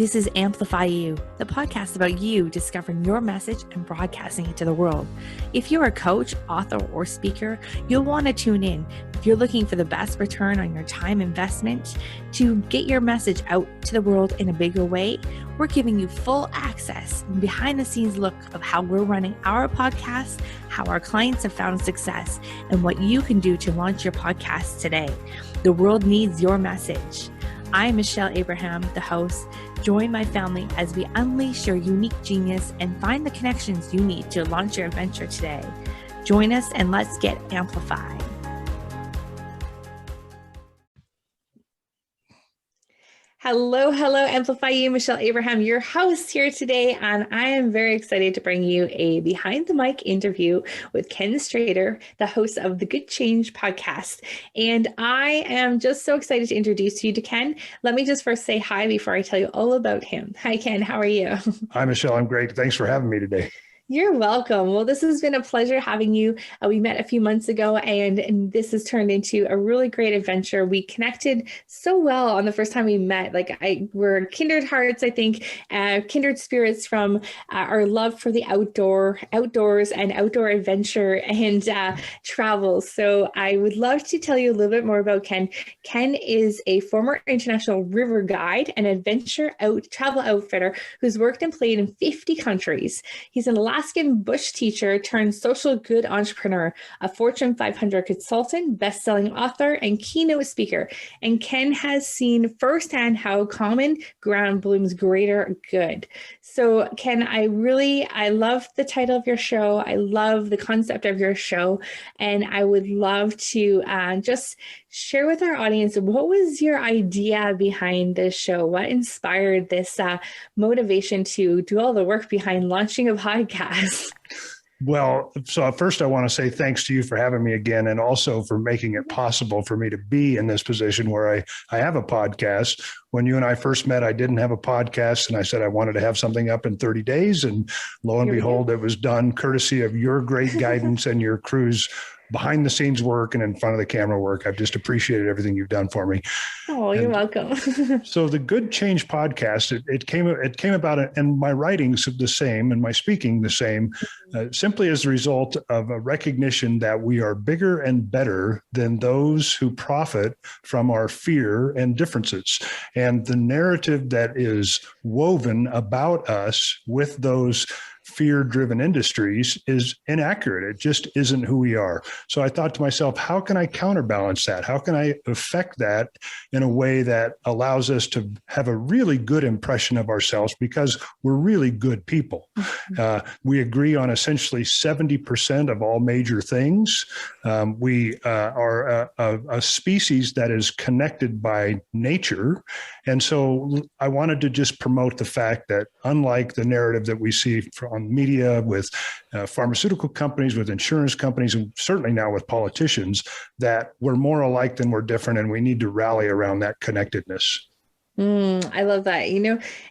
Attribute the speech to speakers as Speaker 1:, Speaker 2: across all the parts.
Speaker 1: This is Amplifyou, the podcast about you discovering your message and broadcasting it to the world. If you're a coach, author, or speaker, you'll want to tune in. If you're looking for the best return on your time investment to get your message out to the world in a bigger way, we're giving you full access and behind the scenes look of how we're running our podcast, how our clients have found success, and what you can do to launch your podcast today. The world needs your message. I'm Michelle Abraham, the host. Join my family as we unleash your unique genius and find the connections you need to launch your adventure today. Join us and let's get amplified. Hello, Amplifyou, Michelle Abraham, your host here today, and I am very excited to bring you a behind the mic interview with Ken Streater, the host of the Good Change podcast. And I am just so excited to introduce you to Ken. Let me just first say hi before I tell you all about him. Hi, Ken. How are you?
Speaker 2: Hi, Michelle. I'm great. Thanks for having me today.
Speaker 1: You're welcome. Well, this has been a pleasure having you. We met a few months ago, and this has turned into a really great adventure. We connected so well on the first time we met. We're kindred hearts, I think, kindred spirits from our love for the outdoors and outdoor adventure and travel. So I would love to tell you a little bit more about Ken. Ken is a former international river guide and travel outfitter who's worked and played in 50 countries. He's an Alaskan bush teacher turned social good entrepreneur, a Fortune 500 consultant, best-selling author, and keynote speaker. And Ken has seen firsthand how common ground blooms greater good. So Ken, I love the title of your show. I love the concept of your show. And I would love to just share with our audience, what was your idea behind this show? What inspired this motivation to do all the work behind launching a podcast?
Speaker 2: Well, so first I want to say thanks to you for having me again, and also for making it possible for me to be in this position where I have a podcast. When you and I first met, I didn't have a podcast, and I said I wanted to have something up in 30 days. And lo and behold, it was done courtesy of your great guidance and your crew's behind the scenes work and in front of the camera work. I've just appreciated everything you've done for me.
Speaker 1: Oh, you're welcome.
Speaker 2: So the Good Change podcast, it came about, and my writing's the same and my speaking the same, simply as a result of a recognition that we are bigger and better than those who profit from our fear and differences. And the narrative that is woven about us with those fear-driven industries is inaccurate. It just isn't who we are. So I thought to myself, how can I counterbalance that? How can I affect that in a way that allows us to have a really good impression of ourselves, because we're really good people. We agree on essentially 70% of all major things. We are a species that is connected by nature. And so I wanted to just promote the fact that, unlike the narrative that we see on media with pharmaceutical companies, with insurance companies, and certainly now with politicians, that we're more alike than we're different, and we need to rally around that connectedness.
Speaker 1: I love that.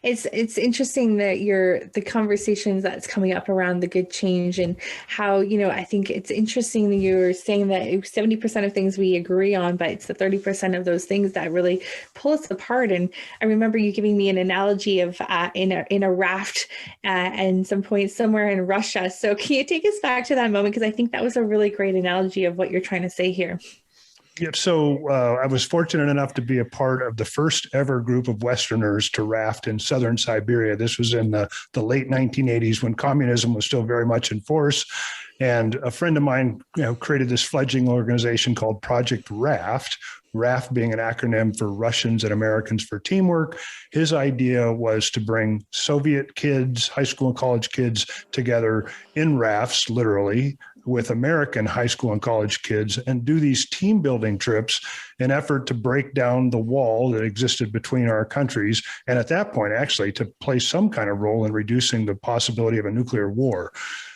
Speaker 1: It's interesting that the conversations that's coming up around the good change, and how, I think it's interesting that you're saying that 70% of things we agree on, but it's the 30% of those things that really pull us apart. And I remember you giving me an analogy of in a raft and some point somewhere in Russia. So can you take us back to that moment? Because I think that was a really great analogy of what you're trying to say here.
Speaker 2: Yeah, so I was fortunate enough to be a part of the first ever group of Westerners to raft in southern Siberia. This was in the late 1980s, when communism was still very much in force. And a friend of mine, created this fledgling organization called Project Raft, RAFT being an acronym for Russians and Americans for Teamwork. His idea was to bring Soviet kids, high school and college kids, together in rafts, literally, with American high school and college kids, and do these team building trips in effort to break down the wall that existed between our countries. And at that point, actually, to play some kind of role in reducing the possibility of a nuclear war.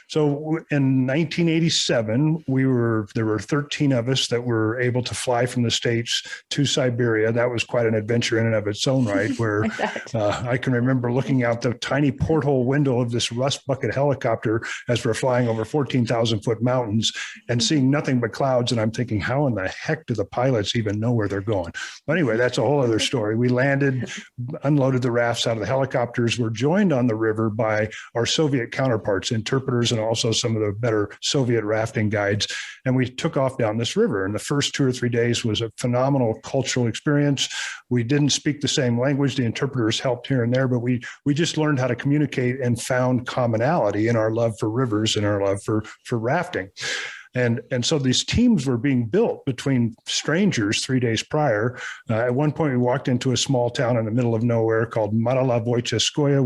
Speaker 2: So in 1987, there were 13 of us that were able to fly from the States to Siberia. That was quite an adventure in and of its own right, where I can remember looking out the tiny porthole window of this rust bucket helicopter as we're flying over 14,000 foot mountains and seeing nothing but clouds. And I'm thinking, how in the heck do the pilots even know where they're going? But anyway, that's a whole other story. We landed, unloaded the rafts out of the helicopters, were joined on the river by our Soviet counterparts, interpreters, and also some of the better Soviet rafting guides. And we took off down this river. And the first 2 or 3 days was a phenomenal cultural experience. We didn't speak the same language. The interpreters helped here and there, but we just learned how to communicate and found commonality in our love for rivers and our love for rafting. And so these teams were being built between strangers 3 days prior. At one point, we walked into a small town in the middle of nowhere called Malala,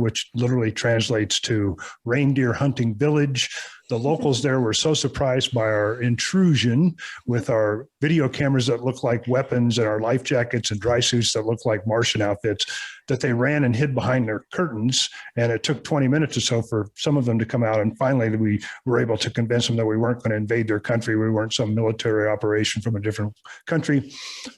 Speaker 2: which literally translates to reindeer hunting village. The locals there were so surprised by our intrusion with our video cameras that looked like weapons and our life jackets and dry suits that looked like Martian outfits that they ran and hid behind their curtains. And it took 20 minutes or so for some of them to come out. And finally, we were able to convince them that we weren't going to invade their country. We weren't some military operation from a different country.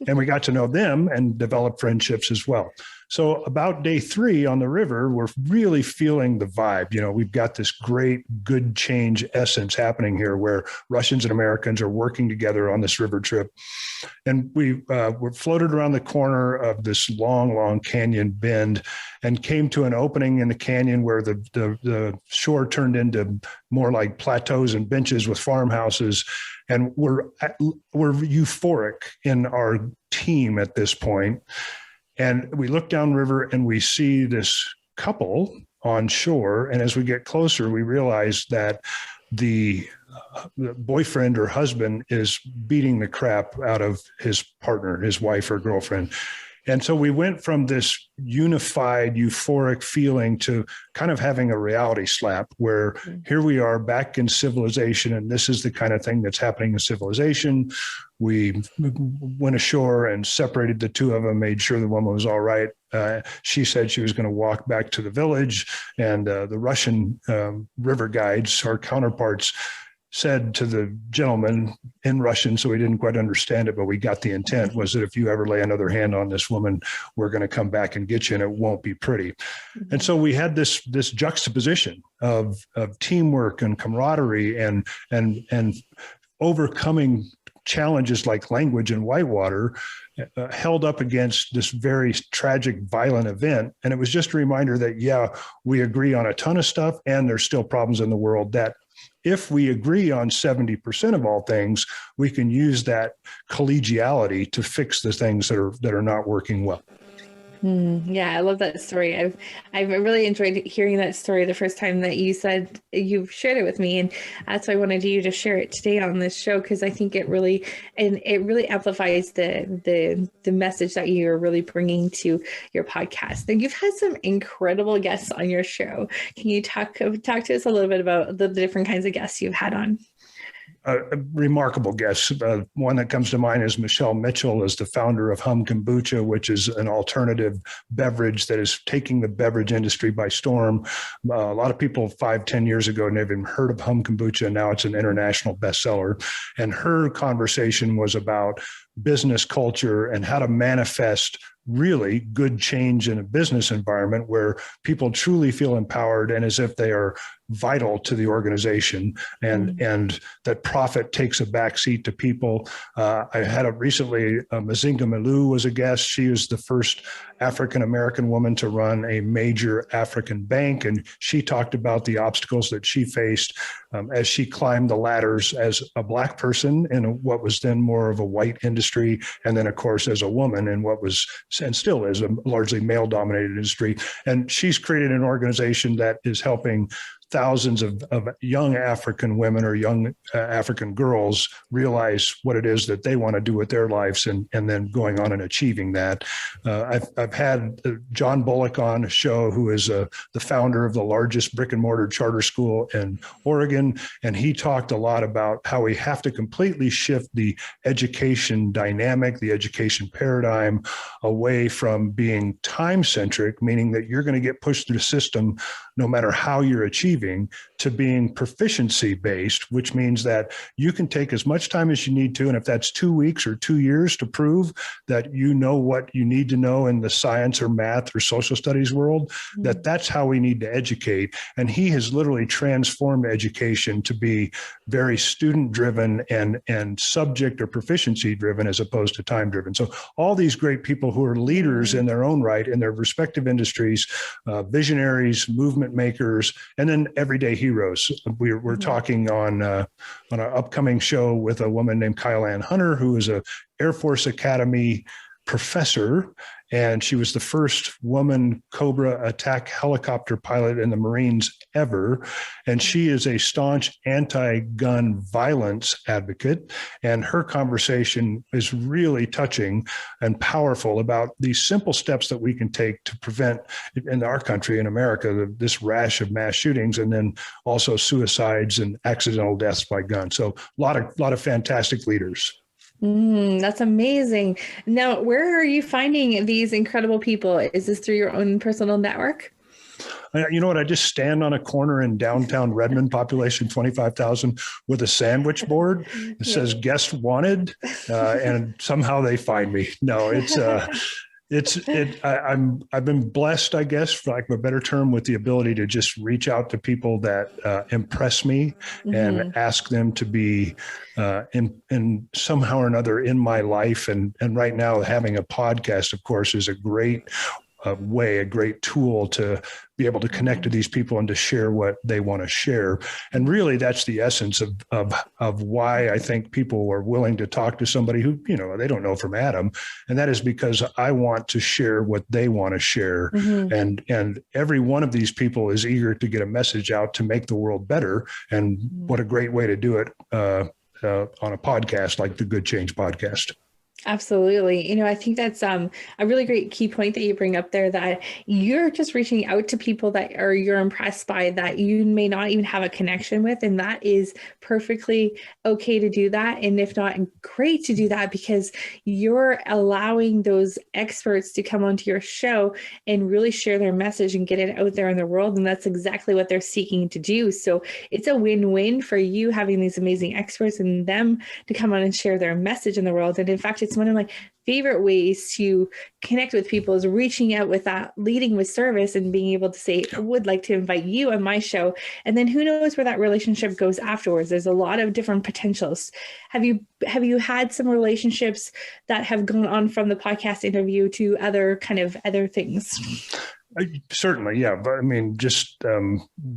Speaker 2: And we got to know them and develop friendships as well. So about day 3 on the river, we're really feeling the vibe. We've got this great good change essence happening here where Russians and Americans are working together on this river trip. And we were floated around the corner of this long, long canyon bend and came to an opening in the canyon where the shore turned into more like plateaus and benches with farmhouses. And we're euphoric in our team at this point. And we look downriver and we see this couple on shore. And as we get closer, we realize that the boyfriend or husband is beating the crap out of his partner, his wife or girlfriend. And so we went from this unified, euphoric feeling to kind of having a reality slap where here we are back in civilization, and this is the kind of thing that's happening in civilization. We went ashore and separated the two of them, made sure the woman was all right. She said she was going to walk back to the village, and the Russian river guides, our counterparts, said to the gentleman in Russian, so we didn't quite understand it, but we got the intent, was that if you ever lay another hand on this woman, we're going to come back and get you, and it won't be pretty. And so we had this juxtaposition of teamwork and camaraderie and overcoming challenges like language and whitewater held up against this very tragic, violent event. And it was just a reminder that, yeah, we agree on a ton of stuff, and there's still problems in the world that if we agree on 70% of all things, we can use that collegiality to fix the things that are not working well.
Speaker 1: Yeah, I love that story. I've really enjoyed hearing that story the first time that you said you've shared it with me, and that's why I wanted you to share it today on this show, because I think it really amplifies the message that you're really bringing to your podcast. And you've had some incredible guests on your show. Can you talk to us a little bit about the different kinds of guests you've had on?
Speaker 2: Remarkable guests. One that comes to mind is Michelle Mitchell, is the founder of Hum Kombucha, which is an alternative beverage that is taking the beverage industry by storm. A lot of people 5-10 years ago never even heard of Hum Kombucha. Now it's an international bestseller. And her conversation was about business culture and how to manifest really good change in a business environment where people truly feel empowered and as if they are vital to the organization, and that profit takes a backseat to people. I had recently, Mazinga Milou was a guest. She was the first African-American woman to run a major African bank. And she talked about the obstacles that she faced as she climbed the ladders as a Black person in what was then more of a white industry. And then, of course, as a woman in what was, and still is, a largely male-dominated industry. And she's created an organization that is helping thousands of young African women or young African girls realize what it is that they want to do with their lives, and then going on and achieving that. I've had John Bullock on a show, who is the founder of the largest brick and mortar charter school in Oregon. And he talked a lot about how we have to completely shift the education dynamic, the education paradigm, away from being time-centric, meaning that you're going to get pushed through the system no matter how you're achieving achieving to being proficiency based, which means that you can take as much time as you need to. And if that's 2 weeks or 2 years to prove that you know what you need to know in the science or math or social studies world, that's how we need to educate. And he has literally transformed education to be very student driven and subject or proficiency driven as opposed to time driven. So all these great people who are leaders in their own right in their respective industries, visionaries, movement makers, and then everyday heroes. We're talking on an upcoming show with a woman named Kyle Ann Hunter, who is a Air Force Academy professor, and she was the first woman Cobra attack helicopter pilot in the Marines ever. And she is a staunch anti-gun violence advocate. And her conversation is really touching and powerful about these simple steps that we can take to prevent, in our country, in America, this rash of mass shootings, and then also suicides and accidental deaths by gun. So a lot of fantastic leaders.
Speaker 1: That's amazing. Now, where are you finding these incredible people? Is this through your own personal network?
Speaker 2: You know what? I just stand on a corner in downtown Redmond, population 25,000, with a sandwich board. It says "Guest Wanted," and somehow they find me. No, I've been blessed, I guess, for lack of a better term, with the ability to just reach out to people that impress me and ask them to be in somehow or another in my life. And right now, having a podcast, of course, is a great way, a great tool to be able to connect to these people and to share what they want to share. And really, that's the essence of why I think people are willing to talk to somebody who, they don't know from Adam. And that is because I want to share what they want to share. And every one of these people is eager to get a message out to make the world better. And what a great way to do it on a podcast like the Good Change podcast.
Speaker 1: Absolutely. I think that's a really great key point that you bring up there, that you're just reaching out to people that you're impressed by, that you may not even have a connection with. And that is perfectly okay to do that. And if not, great to do that, because you're allowing those experts to come onto your show and really share their message and get it out there in the world. And that's exactly what they're seeking to do. So it's a win-win for you having these amazing experts and them to come on and share their message in the world. And in fact, it's one of my favorite ways to connect with people is reaching out with that, leading with service, and being able to say, I would like to invite you on my show. And then who knows where that relationship goes afterwards. There's a lot of different potentials. Have you had some relationships that have gone on from the podcast interview to other things?
Speaker 2: Certainly, yeah. But I mean, just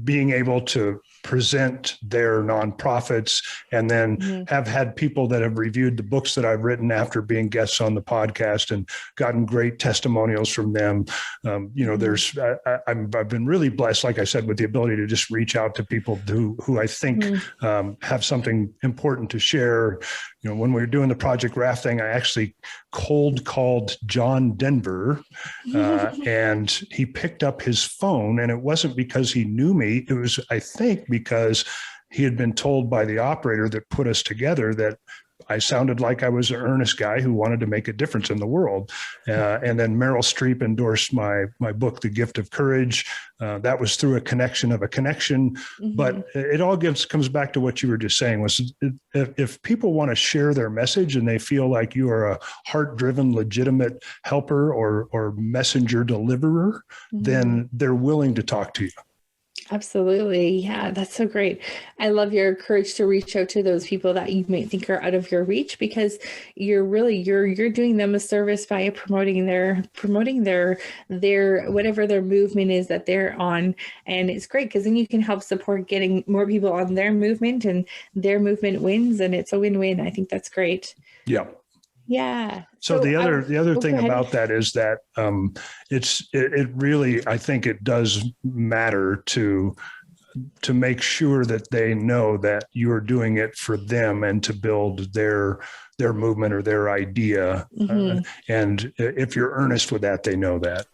Speaker 2: being able to present their nonprofits, and then have had people that have reviewed the books that I've written after being guests on the podcast and gotten great testimonials from them. I've been really blessed, like I said, with the ability to just reach out to people who I think have something important to share. When we were doing the Project Rafting, I actually cold called John Denver, and he picked up his phone, and it wasn't because he knew me. It was, I think, because he had been told by the operator that put us together that I sounded like I was an earnest guy who wanted to make a difference in the world. And then Meryl Streep endorsed my book, The Gift of Courage. That was through a connection of a connection. But it all comes back to what you were just saying, was if people want to share their message and they feel like you are a heart-driven, legitimate helper or messenger deliverer, then they're willing to talk to you.
Speaker 1: Absolutely. Yeah, that's so great. I love your courage to reach out to those people that you may think are out of your reach, because you're doing them a service by promoting their whatever their movement is that they're on. And it's great because then you can help support getting more people on their movement, and their movement wins, and it's a win-win. I think that's great.
Speaker 2: Yeah.
Speaker 1: Yeah.
Speaker 2: So the other thing about that is that it really, I think it does matter to make sure that they know that you're doing it for them and to build their movement or their idea. And if you're earnest with that, they know that.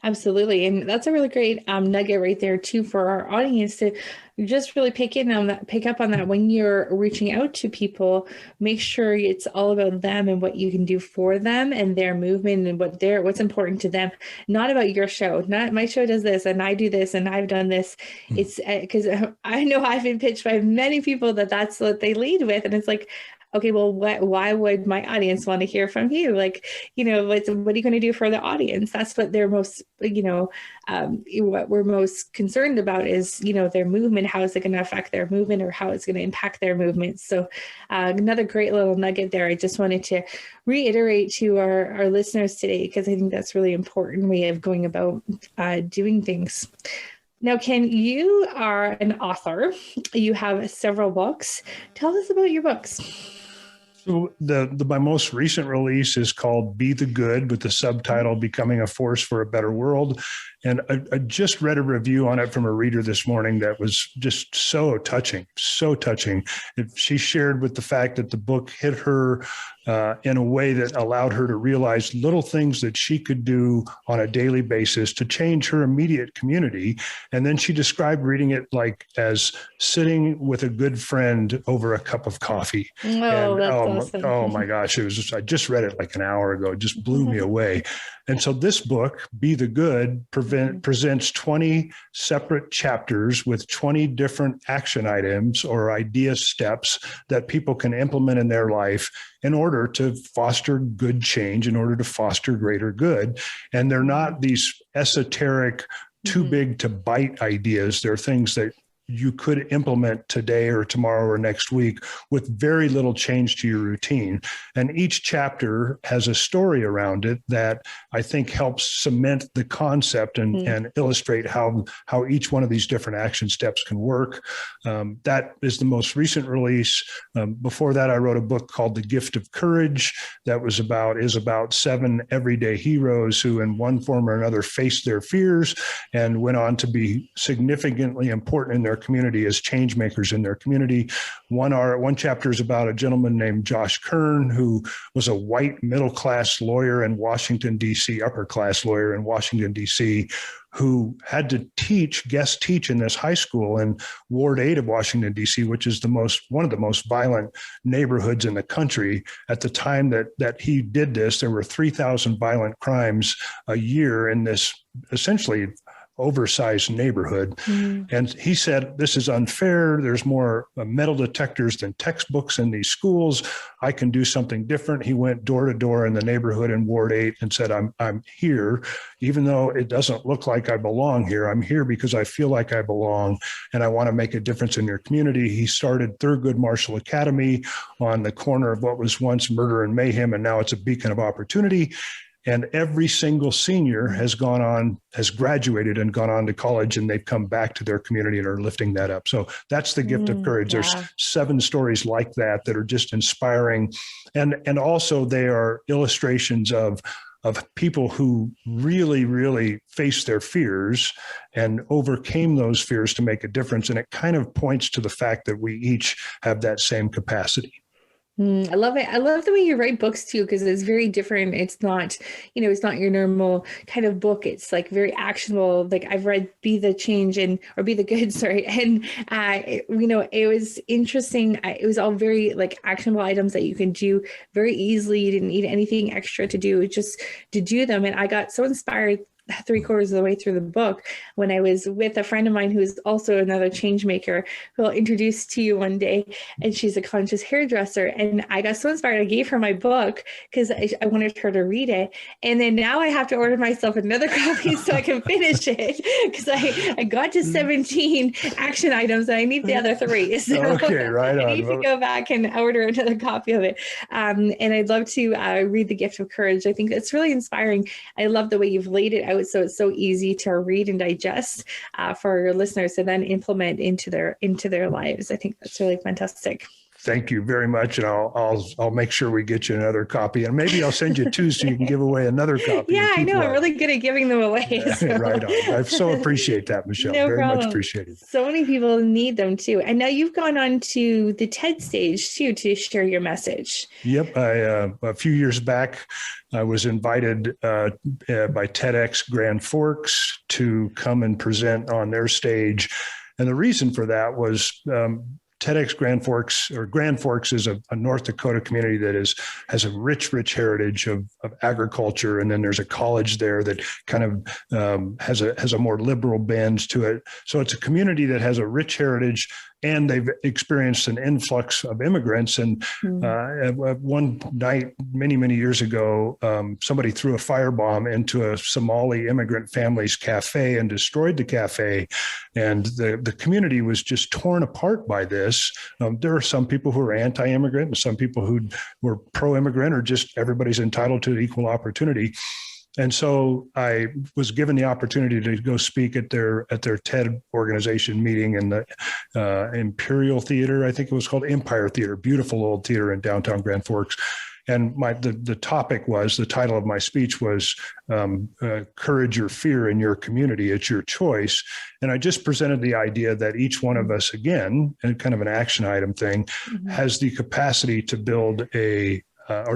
Speaker 1: Absolutely. And that's a really great nugget right there too for our audience to just really pick up on that when you're reaching out to people, make sure it's all about them and what you can do for them and their movement and what's important to them, not about your show. Not my show does this and I do this and I've done this. It's because I know I've been pitched by many people that's what they lead with. And it's like, okay, well, why would my audience want to hear from you? Like, what are you going to do for the audience? That's what they're most, what we're most concerned about is, their movement. How is it going to affect their movement or how it's going to impact their movement? So another great little nugget there. I just wanted to reiterate to our listeners today, because I think that's really important way of going about doing things. Now, Ken, you are an author. You have several books. Tell us about your books.
Speaker 2: So my most recent release is called Be the Good, with the subtitle Becoming a Force for a Better World. And I just read a review on it from a reader this morning that was just so touching, so touching. She shared with the fact that the book hit her in a way that allowed her to realize little things that she could do on a daily basis to change her immediate community. And then she described reading it like as sitting with a good friend over a cup of coffee.
Speaker 1: Oh, that's awesome.
Speaker 2: Oh my gosh. I just read it like an hour ago. It just blew me away. And so this book, Be the Good, presents 20 separate chapters with 20 different action items or idea steps that people can implement in their life in order to foster good change, in order to foster greater good. And they're not these esoteric, too big to bite ideas. They're things that you could implement today or tomorrow or next week with very little change to your routine. And each chapter has a story around it that I think helps cement the concept and illustrate how each one of these different action steps can work. That is the most recent release. Before that, I wrote a book called The Gift of Courage that is about 7 everyday heroes who in one form or another faced their fears and went on to be significantly important in their community as change makers in their community. One chapter is about a gentleman named Josh Kern, who was a white middle-class lawyer in Washington, D.C., upper-class lawyer in Washington, D.C., who had to guest teach in this high school in Ward 8 of Washington, D.C., which is one of the most violent neighborhoods in the country. At the time that he did this, there were 3,000 violent crimes a year in this essentially oversized neighborhood. And he said, this is unfair. There's more metal detectors than textbooks in these schools. I can do something different. He went door to door in the neighborhood in Ward 8 and said, I'm here, even though it doesn't look like I belong here. I'm here because I feel like I belong and I want to make a difference in your community. He started Thurgood Marshall Academy on the corner of what was once Murder and Mayhem, and now it's a beacon of opportunity. And every single senior has graduated and gone on to college, and they've come back to their community and are lifting that up. So that's the gift of courage. Yeah. There's 7 stories like that are just inspiring. And also they are illustrations of people who really, really faced their fears and overcame those fears to make a difference. And it kind of points to the fact that we each have that same capacity.
Speaker 1: I love it. I love the way you write books too, because it's very different. It's not, it's not your normal kind of book. It's like very actionable. Like I've read Be the Good, sorry. And, it was interesting. It was all very like actionable items that you can do very easily. You didn't need anything extra to do, just to do them. And I got so inspired 3/4 of the way through the book when I was with a friend of mine who is also another change maker who I'll introduce to you one day. And she's a conscious hairdresser. And I got so inspired. I gave her my book because I wanted her to read it. And then now I have to order myself another copy so I can finish it because I got to 17 action items and I need the other 3. So
Speaker 2: okay, right on.
Speaker 1: I need to go back and order another copy of it. And I'd love to read The Gift of Courage. I think it's really inspiring. I love the way you've laid it out. So it's so easy to read and digest for your listeners to then implement into their lives. I think that's really fantastic.
Speaker 2: Thank you very much. And I'll make sure we get you another copy, and maybe I'll send you two so you can give away another copy.
Speaker 1: Yeah, I know. I'm really good at giving them away. So.
Speaker 2: Right on. I so appreciate that, Michelle.
Speaker 1: No
Speaker 2: very
Speaker 1: problem.
Speaker 2: much appreciated.
Speaker 1: So many people need them too. And now you've gone on to the TED stage too to share your message.
Speaker 2: Yep. A few years back, I was invited by TEDx Grand Forks to come and present on their stage. And the reason for that was TEDx Grand Forks is a North Dakota community that has a rich heritage of agriculture. And then there's a college there that kind of has a more liberal bend to it. So it's a community that has a rich heritage, and they've experienced an influx of immigrants. And one night, many years ago, somebody threw a firebomb into a Somali immigrant family's cafe and destroyed the cafe. And the community was just torn apart by this. There are some people who are anti-immigrant and some people who were pro-immigrant, or just everybody's entitled to equal opportunity. And so I was given the opportunity to go speak at their TED organization meeting in the Imperial Theater. I think it was called Empire Theater, beautiful old theater in downtown Grand Forks. And the title of my speech was Courage or Fear in Your Community. It's your choice. And I just presented the idea that each one of us, again, and kind of an action item thing, has the capacity to build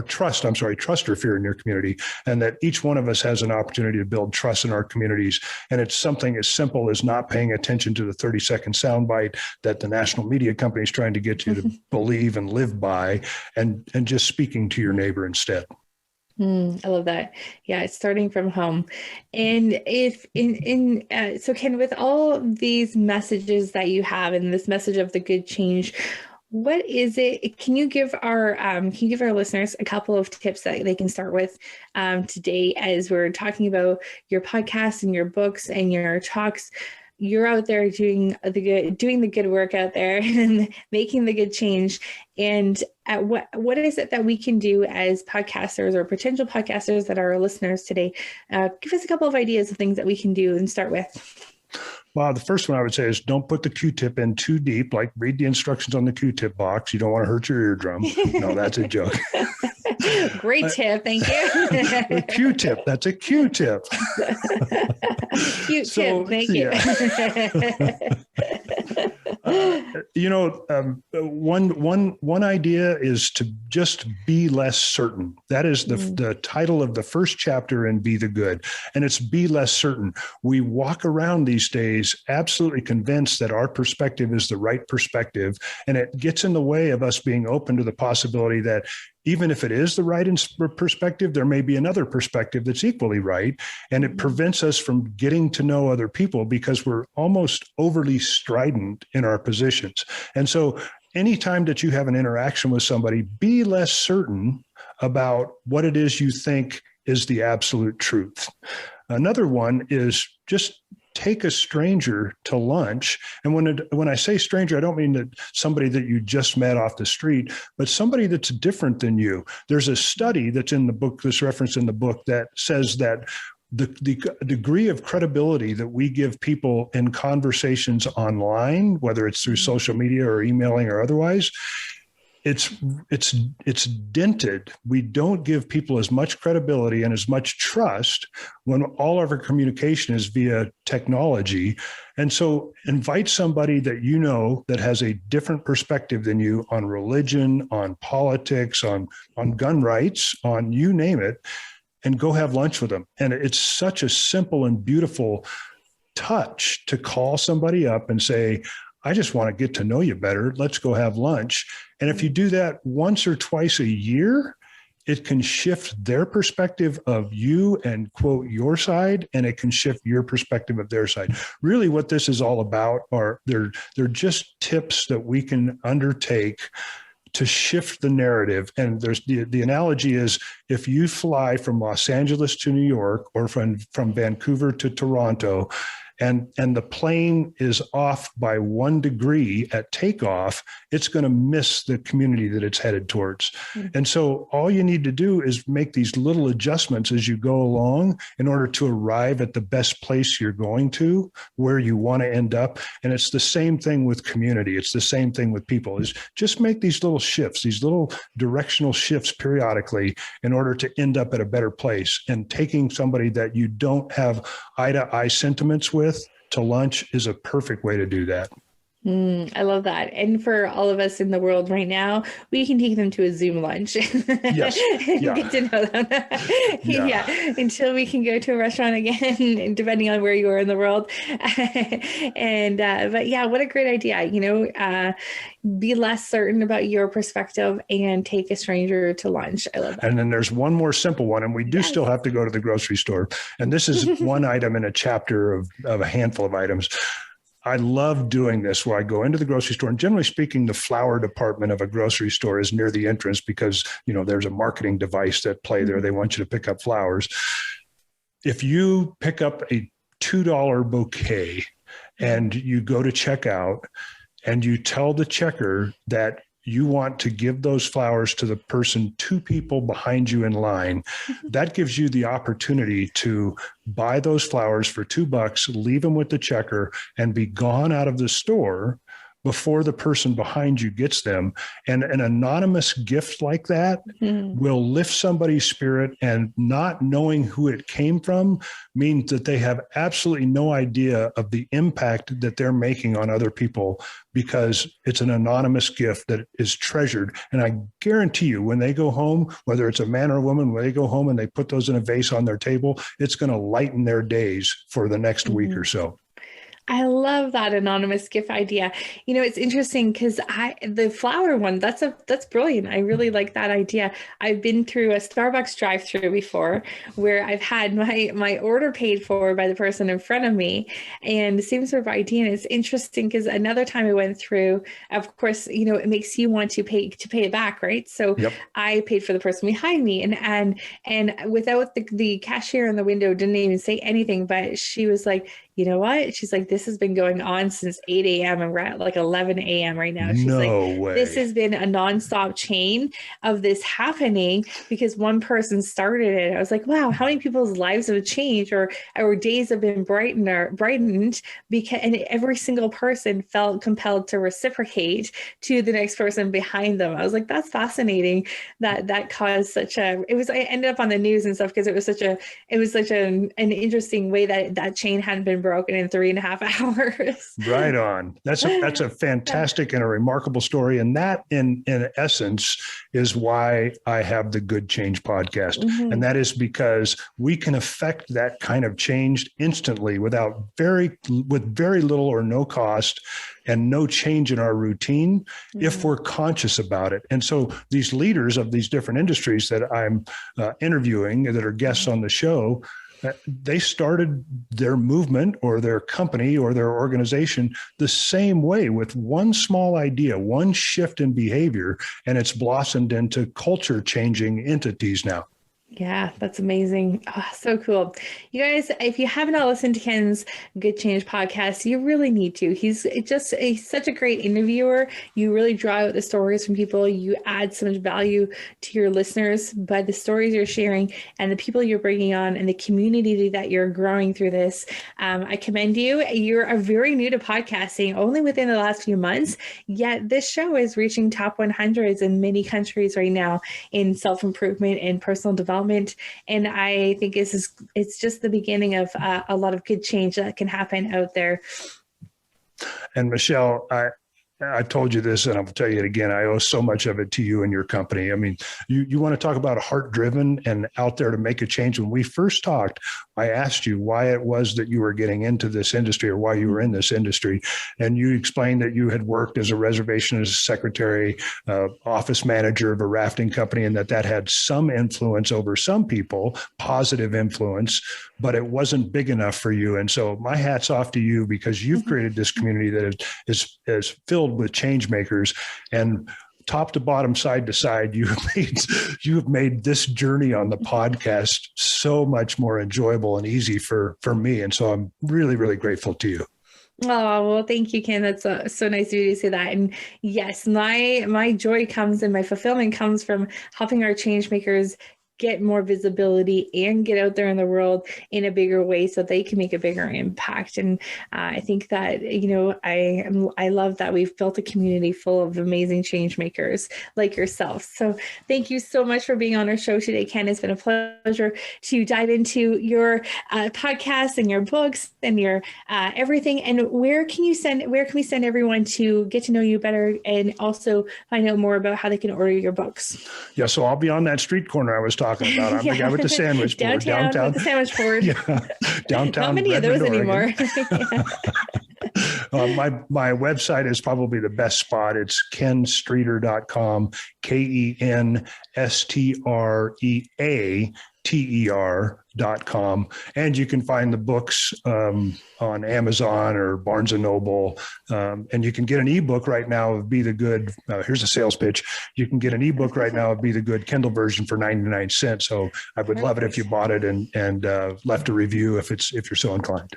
Speaker 2: trust or fear in your community, and that each one of us has an opportunity to build trust in our communities. And it's something as simple as not paying attention to the 30-second soundbite that the national media company is trying to get you to believe and live by, and just speaking to your neighbor instead.
Speaker 1: I love that. Yeah, it's starting from home. And so Ken, with all these messages that you have, and this message of the good change, what is it? Can you give our listeners a couple of tips that they can start with today, as we're talking about your podcast and your books and your talks? You're out there doing the good work out there and making the good change. And what is it that we can do as podcasters or potential podcasters that are our listeners today? Give us a couple of ideas of things that we can do and start with.
Speaker 2: Well, the first one I would say is don't put the Q-tip in too deep. Like, read the instructions on the Q-tip box. You don't want to hurt your eardrum. No, that's a joke.
Speaker 1: Great tip. Thank you.
Speaker 2: A Q-tip. That's a Q-tip.
Speaker 1: Q-tip. Thank you.
Speaker 2: One idea is to just be less certain. That is the title of the first chapter in Be the Good. And it's be less certain. We walk around these days absolutely convinced that our perspective is the right perspective. And it gets in the way of us being open to the possibility that even if it is the right perspective, there may be another perspective that's equally right. And it prevents us from getting to know other people because we're almost overly strident in our positions. And so anytime that you have an interaction with somebody, be less certain about what it is you think is the absolute truth. Another one is just take a stranger to lunch. And when I say stranger, I don't mean that somebody that you just met off the street, but somebody that's different than you. There's a study that's in the book, this reference in the book, that says that the degree of credibility that we give people in conversations online, whether it's through social media or emailing or otherwise, it's dented. We don't give people as much credibility and as much trust when all of our communication is via technology. And so invite somebody that you know that has a different perspective than you on religion, on politics, on gun rights, on you name it, and go have lunch with them. And it's such a simple and beautiful touch to call somebody up and say, I just want to get to know you better. Let's go have lunch. And if you do that once or twice a year, it can shift their perspective of you and quote your side, and it can shift your perspective of their side. Really what this is all about they're just tips that we can undertake to shift the narrative. And there's the analogy is, if you fly from Los Angeles to New York or from Vancouver to Toronto, and the plane is off by 1 degree at takeoff, it's going to miss the community that it's headed towards. Mm-hmm. And so all you need to do is make these little adjustments as you go along in order to arrive at the best place you're going to, where you want to end up. And it's the same thing with community. It's the same thing with people, is just make these little shifts, these little directional shifts periodically in order to end up at a better place. And taking somebody that you don't have eye-to-eye sentiments with to lunch is a perfect way to do that.
Speaker 1: I love that. And for all of us in the world right now, we can take them to a Zoom lunch.
Speaker 2: Yes.
Speaker 1: And
Speaker 2: yeah.
Speaker 1: get to know them. Yeah. Until we can go to a restaurant again, depending on where you are in the world. But yeah, what a great idea. Be less certain about your perspective and take a stranger to lunch. I love that.
Speaker 2: And then there's one more simple one, and we do still have to go to the grocery store. And this is one item in a chapter of a handful of items. I love doing this where I go into the grocery store, and generally speaking, the flower department of a grocery store is near the entrance because, there's a marketing device that play there. They want you to pick up flowers. If you pick up a $2 bouquet and you go to checkout and you tell the checker that you want to give those flowers to the person 2 people behind you in line, that gives you the opportunity to buy those flowers for $2, leave them with the checker, and be gone out of the store before the person behind you gets them. And an anonymous gift like that will lift somebody's spirit, and not knowing who it came from means that they have absolutely no idea of the impact that they're making on other people, because it's an anonymous gift that is treasured. And I guarantee you, when they go home, whether it's a man or a woman, when they go home and they put those in a vase on their table, it's going to lighten their days for the next week or so.
Speaker 1: I love that anonymous gift idea. It's interesting because the flower one, that's brilliant. I really like that idea. I've been through a Starbucks drive-through before where I've had my order paid for by the person in front of me, and the same sort of idea. And it's interesting because another time I went through, of course, it makes you want to pay it back, right? So yep. I paid for the person behind me, and without the cashier in the window didn't even say anything, but she was like, you know what? She's like, this has been going on since 8 a.m. and we're at like 11 a.m. right now. She's
Speaker 2: way.
Speaker 1: This has been a nonstop chain of this happening because one person started it. I was like, wow, how many people's lives have changed or days have been brightened because, and every single person felt compelled to reciprocate to the next person behind them. I was like, that's fascinating that caused I ended up on the news and stuff because it was such an interesting way that chain hadn't been broken in 3.5 hours.
Speaker 2: Right on. That's a fantastic and a remarkable story. And that in essence is why I have the Good Change podcast. Mm-hmm. And that is because we can affect that kind of change instantly with very little or no cost and no change in our routine if we're conscious about it. And so these leaders of these different industries that I'm interviewing that are guests on the show, they started their movement or their company or their organization the same way, with one small idea, one shift in behavior, and it's blossomed into culture changing entities now.
Speaker 1: Yeah, that's amazing. Oh, so cool. You guys, if you have not listened to Ken's Good Change podcast, you really need to. He's such a great interviewer. You really draw out the stories from people. You add so much value to your listeners by the stories you're sharing and the people you're bringing on and the community that you're growing through this. I commend you. You're very new to podcasting, only within the last few months, yet this show is reaching top 100s in many countries right now in self-improvement and personal development. And I think it's just the beginning of a lot of good change that can happen out there.
Speaker 2: And Michelle, I told you this and I'll tell you it again. I owe so much of it to you and your company. I mean, you want to talk about heart driven and out there to make a change. When we first talked, I asked you why it was that you were getting into this industry or why you were in this industry. And you explained that you had worked as a reservationist secretary, office manager of a rafting company, and that had some influence over some people, positive influence, but it wasn't big enough for you. And so my hat's off to you because you've created this community that is filled with change makers. And top to bottom, side to side, you have made this journey on the podcast so much more enjoyable and easy for me. And so I'm really, really grateful to you.
Speaker 1: Oh, well, thank you, Ken. That's so nice of you to say that. And yes, my joy comes and my fulfillment comes from helping our change makers get more visibility and get out there in the world in a bigger way so they can make a bigger impact. And I think that, I love that we've built a community full of amazing change makers like yourself. So thank you so much for being on our show today, Ken. It's been a pleasure to dive into your podcast and your books and your everything. And where can we send everyone to get to know you better and also find out more about how they can order your books?
Speaker 2: Yeah, so I'll be on that street corner I was talking about. I'm the guy with the sandwich board.
Speaker 1: Downtown with the sandwich board.
Speaker 2: Yeah, downtown.
Speaker 1: Not many of those anymore.
Speaker 2: My website is probably the best spot. It's kenstreater.com, KenStreater.com. And you can find the books on Amazon or Barnes & Noble. And you can get an ebook right now of Be the Good. Here's a sales pitch. You can get an ebook right now of Be the Good Kindle version for 99 cents. So I would love it if you bought it and left a review if you're so inclined.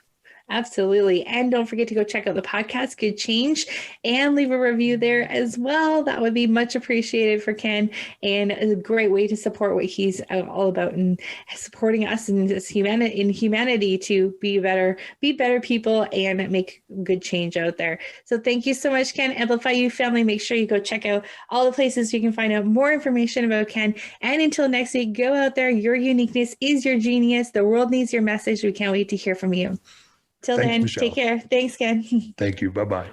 Speaker 1: Absolutely. And don't forget to go check out the podcast, Good Change, and leave a review there as well. That would be much appreciated for Ken and a great way to support what he's all about and supporting us in humanity to be better people and make good change out there. So thank you so much, Ken. Amplifyou family, make sure you go check out all the places you can find out more information about Ken. And until next week, go out there. Your uniqueness is your genius. The world needs your message. We can't wait to hear from you. Till then, Michelle. Take care. Thanks, Ken.
Speaker 2: Thank you. Bye-bye.